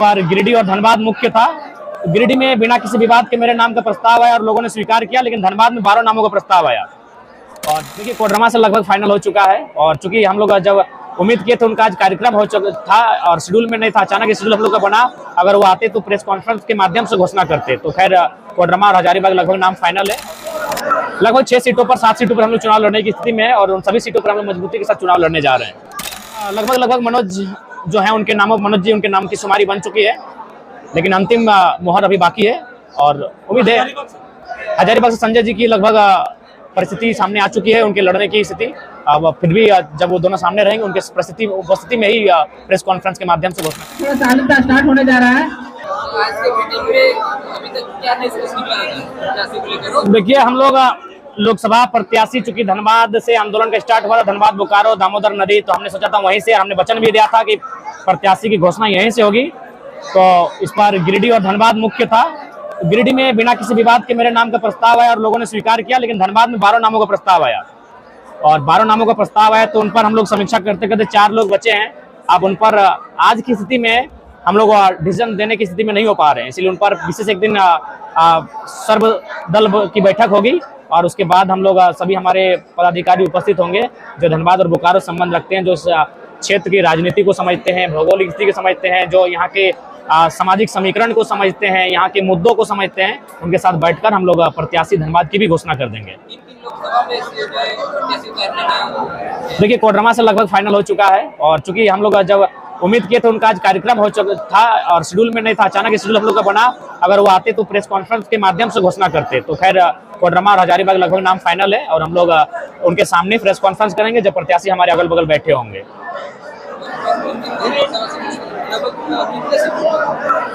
बार गिरिडीह और धनबाद मुख्य था। गिरिडीह में बिना किसी विवाद के मेरे नाम का प्रस्ताव आया और लोगों ने स्वीकार किया, लेकिन धनबाद में 12 नामों का प्रस्ताव आया और देखिए कोडरमा से लगभग फाइनल हो चुका है। और चूंकि हम लोग जब उम्मीद किए थे उनका आज कार्यक्रम हो चुका था और शेड्यूल में नहीं था, अचानक शेड्यूल हम लोग का बना। अगर वो आते तो प्रेस कॉन्फ्रेंस के माध्यम से घोषणा करते। तो खैर कोडरमा और हजारीबाग लगभग नाम फाइनल है। लगभग 6 सीटों पर 7 सीटों पर हम लोग चुनाव लड़ने की स्थिति में है और उन सभी सीटों पर हम लोग मजबूती के साथ चुनाव लड़ने जा रहे हैं। लगभग मनोज जो है उनके नाम, मनोज जी उनके नाम की शुमारी बन चुकी है, लेकिन अंतिम मोहर अभी बाकी है। और उम्मीद है हजारीबाग से संजय जी की लगभग परिस्थिति सामने आ चुकी है, उनके लड़ने की स्थिति। अब फिर भी जब वो दोनों सामने रहेंगे उनके उपस्थिति में ही प्रेस कॉन्फ्रेंस के माध्यम से घोषणा स्टार्ट होने जा रहा है। आज के मीटिंग में अभी तक क्या डिस्कस निकला? देखिए हम लोग लोकसभा प्रत्याशी, चूंकि धनबाद से आंदोलन का स्टार्ट हुआ था, धनबाद बोकारो दामोदर नदी, तो हमने सोचा था वहीं से, हमने वचन भी दिया था कि प्रत्याशी की घोषणा यहीं से होगी। तो इस बार गिरिडीह और धनबाद मुख्य था। गिरिडीह में बिना किसी विवाद के मेरे नाम का प्रस्ताव आया और लोगों ने स्वीकार किया, लेकिन धनबाद में 12 नामों का प्रस्ताव आया और 12 नामों का प्रस्ताव आया तो उन पर हम लोग समीक्षा करते करते 4 लोग बचे हैं। अब उन पर आज की स्थिति में हम लोग डिसीजन देने की स्थिति में नहीं हो पा रहे हैं, इसलिए उन पर विशेष एक दिन सर्वदल की बैठक होगी और उसके बाद हम लोग सभी हमारे पदाधिकारी उपस्थित होंगे जो धनबाद और बोकारो संबंध रखते हैं, जो क्षेत्र की राजनीति को समझते हैं, भौगोलिक स्थिति को समझते हैं, जो यहाँ के सामाजिक समीकरण को समझते हैं, यहाँ के मुद्दों को समझते हैं। उनके साथ बैठकर हम लोग प्रत्याशी धनबाद की भी घोषणा कर देंगे। देखिए कोडरमा से लगभग फाइनल हो चुका है और चूंकि हम लोग जब उम्मीद किए थे उनका आज कार्यक्रम हो चुका था और शेड्यूल में नहीं था, अचानक शेड्यूल हम लोग का बना। अगर वो आते तो प्रेस कॉन्फ्रेंस के माध्यम से घोषणा करते। तो खैर कोडरमा और हजारीबाग लगभग नाम फाइनल है और हम लोग उनके सामने प्रेस कॉन्फ्रेंस करेंगे जब प्रत्याशी हमारे अगल बगल बैठे होंगे।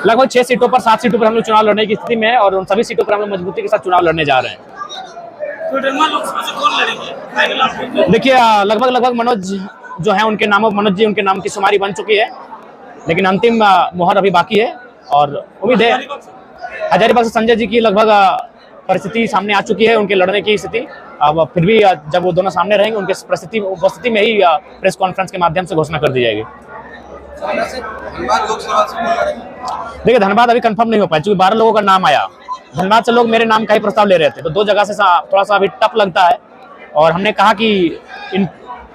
लगभग 6 सीटों पर 7 सीटों पर हम लोग चुनाव लड़ने की स्थिति में है और उन सभी सीटों पर हम लोग मजबूती के साथ चुनाव लड़ने जा रहे हैं। देखिए लगभग मनोज जो है उनके नाम, मनोज जी उनके नाम की शुमारी बन चुकी है, लेकिन अंतिम मोहर अभी बाकी है। और उम्मीद है हजारीबाग से संजय जी की लगभग परिस्थिति सामने आ चुकी है, उनके लड़ने की स्थिति। अब फिर भी जब वो दोनों सामने रहेंगे उनके उपस्थिति में ही प्रेस कॉन्फ्रेंस के माध्यम से घोषणा कर दी जाएगी। देखिए धनबाद अभी कंफर्म नहीं हो पाया, क्योंकि 12 लोगों का नाम आया। धनबाद से लोग मेरे नाम का ही प्रस्ताव ले रहे थे, तो 2 जगह से थोड़ा सा अभी टफ लगता है और हमने कहा कि इन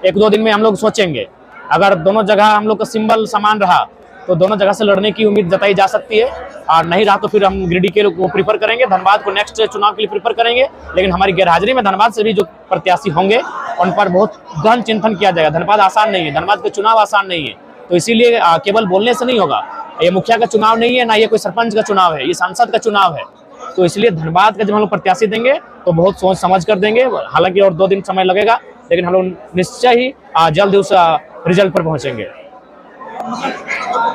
1-2 दिन में हम लोग सोचेंगे। अगर दोनों जगह हम लोग का सिंबल समान रहा तो दोनों जगह से लड़ने की उम्मीद जताई जा सकती है, और नहीं रहा तो फिर हम गिरिडीह के लोग प्रीफर करेंगे, धनबाद को नेक्स्ट चुनाव के लिए प्रीफर करेंगे। लेकिन हमारी गैरहाजिरी में धनबाद से भी जो प्रत्याशी होंगे उन पर बहुत गहन चिंतन किया जाएगा। धनबाद आसान नहीं है, धनबाद का चुनाव आसान नहीं है, तो इसीलिए केवल बोलने से नहीं होगा। ये मुखिया का चुनाव नहीं है, ना ये कोई सरपंच का चुनाव है, ये सांसद का चुनाव है। तो इसलिए धनबाद का जब हम लोग प्रत्याशी देंगे तो बहुत सोच समझ कर देंगे। हालांकि और 2 दिन समय लगेगा, लेकिन हम लोग निश्चय ही जल्द उस रिजल्ट पर पहुंचेंगे।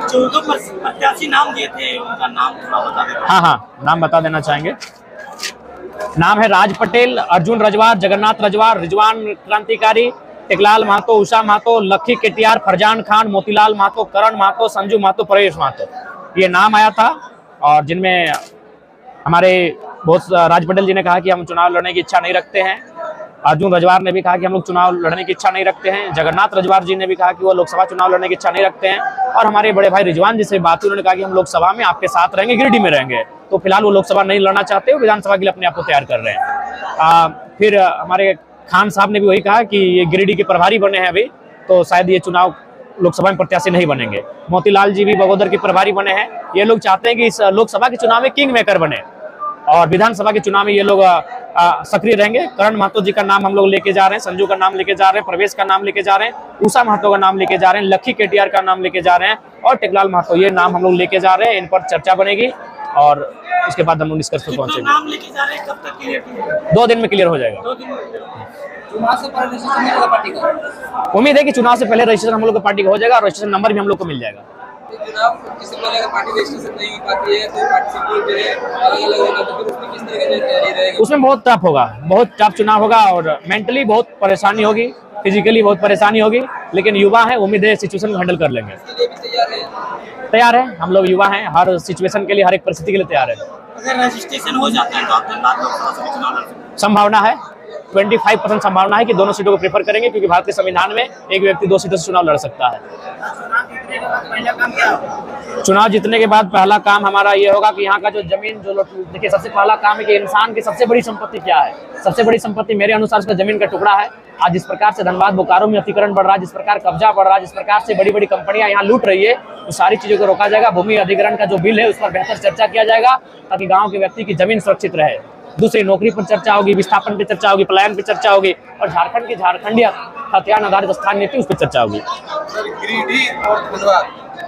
जो प्रत्याशी नाम दिए थे उनका नाम थोड़ा बता दें। हाँ, नाम बता देना चाहेंगे। नाम है राज पटेल, अर्जुन रजवार, जगन्नाथ रजवार, रिजवान क्रांतिकारी, टेकलाल महतो, उषा महतो, लखी केटियार, फरजान खान, मोतीलाल महतो, करण महतो, संजू महतो, परेश महतो, ये नाम आया था। और जिनमें हमारे बहुत राज पटेल जी ने कहा कि हम चुनाव लड़ने की इच्छा नहीं रखते हैं, अर्जुन रजवार ने भी कहा कि हम लोग चुनाव लड़ने की इच्छा नहीं रखते हैं, जगन्नाथ रजवार जी ने भी कहा कि वो लोकसभा चुनाव लड़ने की इच्छा नहीं रखते हैं, और हमारे बड़े भाई रिजवान जी से बात हुई, उन्होंने कहा कि हम लोकसभा में आपके साथ रहेंगे, गिरिडीह में रहेंगे। तो फिलहाल वो लोकसभा नहीं लड़ना चाहते, वो विधानसभा के लिए अपने आप को तैयार कर रहे हैं। फिर हमारे खान साहब ने भी वही कहा कि ये गिरिडीह के प्रभारी बने हैं अभी, तो शायद ये चुनाव लोकसभा में प्रत्याशी नहीं बनेंगे। मोतीलाल जी भी बगोदर के प्रभारी बने हैं, ये लोग चाहते हैं कि इस लोकसभा के चुनाव में किंग मेकर बने और विधानसभा के चुनाव में ये लोग सक्रिय रहेंगे। करण महतो जी का नाम हम लोग लेके जा रहे हैं, संजू का नाम लेके जा रहे हैं, प्रवेश का नाम लेके जा रहे हैं, उषा महतो का नाम लेके जा रहे हैं, लखी केटीआर का नाम लेके जा रहे हैं और टेकलाल महतो, ये नाम हम लोग लेके जा रहे हैं। इन पर चर्चा बनेगी और इसके बाद हम लोग निष्कर्ष पर पहुंचेंगे। नाम लेके जा रहे हैं, कब तक क्लियर होगा? 2 दिन में क्लियर हो जाएगा। 2 दिन में। चुनाव से पहले रजिस्ट्रेशन मिलेगा पार्टी का? उम्मीद है कि चुनाव से पहले रजिस्ट्रेशन हम लोग का पार्टी का हो जाएगा और रजिस्ट्रेशन नंबर भी हम लोग को मिल जाएगा। चुनाव किसी पहले अगर पार्टी रजिस्ट्रेशन नहीं हो पाती है तो पार्टी से अलग-अलग होगा, तो फिर उसमें किस तरह की तैयारी रहेगी? उसमें बहुत टफ होगा, बहुत टफ चुनाव होगा और मेंटली बहुत परेशानी होगी, फिजिकली बहुत परेशानी होगी, लेकिन युवा है, उम्मीद है सिचुएशन को हैंडल कर लेंगे। इसके लिए भी तैयार है, हम लोग युवा हैं, हर सिचुएशन के लिए, हर एक परिस्थिति के लिए तैयार है। अगर रजिस्ट्रेशन हो जाता है तो आप धनबाद लोकसभा से चुनाव लड़ सकते हैं? संभावना है, 25% संभावना है कि दोनों सीटों को प्रेफर करेंगे, क्योंकि भारतीय संविधान में एक व्यक्ति 2 सीटों से चुनाव लड़ सकता है। चुनाव जीतने के बाद पहला काम हमारा ये होगा कि यहाँ का जो जमीन जो लोग, देखिए सबसे पहला काम है कि इंसान की सबसे बड़ी संपत्ति क्या है। सबसे बड़ी संपत्ति मेरे अनुसार उसका जमीन का टुकड़ा है। आज जिस प्रकार से धनबाद बोकारो में अतिक्रमण बढ़ रहा है, जिस प्रकार कब्जा बढ़ रहा है, जिस प्रकार से बड़ी बड़ी कंपनियां यहाँ लूट रही है, तो सारी चीजों को रोका जाएगा। भूमि अधिग्रहण का जो बिल है उस पर बेहतर चर्चा किया जाएगा, ताकि गाँव के व्यक्ति की जमीन सुरक्षित रहे। दूसरी नौकरी पर चर्चा होगी, विस्थापन पर चर्चा होगी, पलायन पर चर्चा होगी, और झारखंड की झारखंडीय खतियान आधारित स्थान नीति उस पर चर्चा होगी। सर, गिरिडीह और धनबाद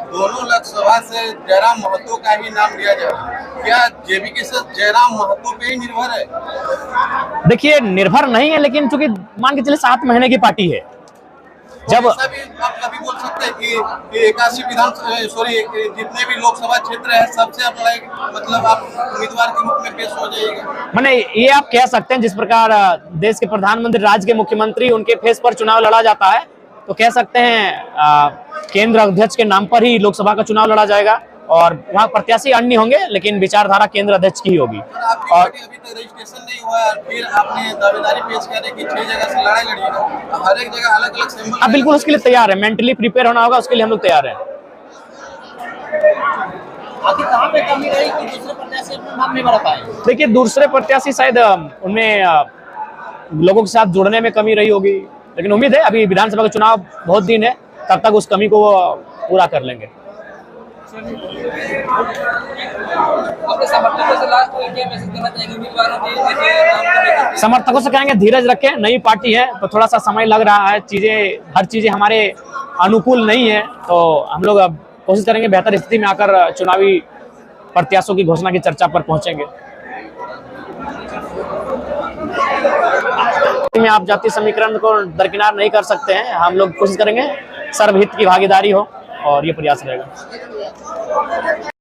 दोनों लोकसभा से जयराम महतो का ही नाम लिया जा रहा है। क्या जेबी के साथ जयराम महतो पे ही निर्भर है? देखिए निर्भर नहीं है, लेकिन चूंकि मान के चलिए 7 महीने की पार्टी है, जब ऐसा भी आप कभी बोल सकते हैं कि 81 जितने भी लोकसभा क्षेत्र है सबसे मतलब आप उम्मीदवार के रूप में पेश हो जाएगा। माने ये आप कह सकते हैं, जिस प्रकार देश के प्रधानमंत्री, राज्य के मुख्यमंत्री, उनके फेस पर चुनाव लड़ा जाता है, तो कह सकते हैं केंद्र अध्यक्ष के नाम पर ही लोकसभा का चुनाव लड़ा जाएगा, और वहाँ प्रत्याशी अन्य होंगे, लेकिन विचारधारा केंद्र अध्यक्ष की ही होगी। और अभी तक रजिस्ट्रेशन नहीं हुआ है, फिर आपने दावेदारी पेश करे कि 6 जगह से लड़ाई लड़िएगा, हर एक जगह अलग अलग सिंबल। अब बिल्कुल उसके लिए तैयार है, मेंटली प्रिपेयर होना होगा, उसके लिए हम लोग तैयार हैं। आखिर कहाँ पे कमी रही कि दूसरे प्रत्याशी अपना नाम नहीं बढ़ा पाए? देखिए दूसरे प्रत्याशी शायद उनमें लोगों के साथ जुड़ने में कमी रही होगी, लेकिन उम्मीद है अभी विधानसभा का चुनाव बहुत दिन है, तब तक उस कमी को वो पूरा कर लेंगे। अपने समर्थकों से लास्ट में क्या मैसेज देना चाहेंगे उम्मीदवारों के? समर्थकों से कहेंगे धीरज रखें, नई पार्टी है तो थोड़ा सा समय लग रहा है, हर चीजें हमारे अनुकूल नहीं है, तो हम लोग अब कोशिश करेंगे बेहतर स्थिति में आकर चुनावी प्रत्याशियों की घोषणा की चर्चा पर पहुंचेंगे। में आप जातीय समीकरण को दरकिनार नहीं कर सकते हैं, हम लोग कोशिश करेंगे सर्वहित की भागीदारी हो, और ये प्रयास रहेगा।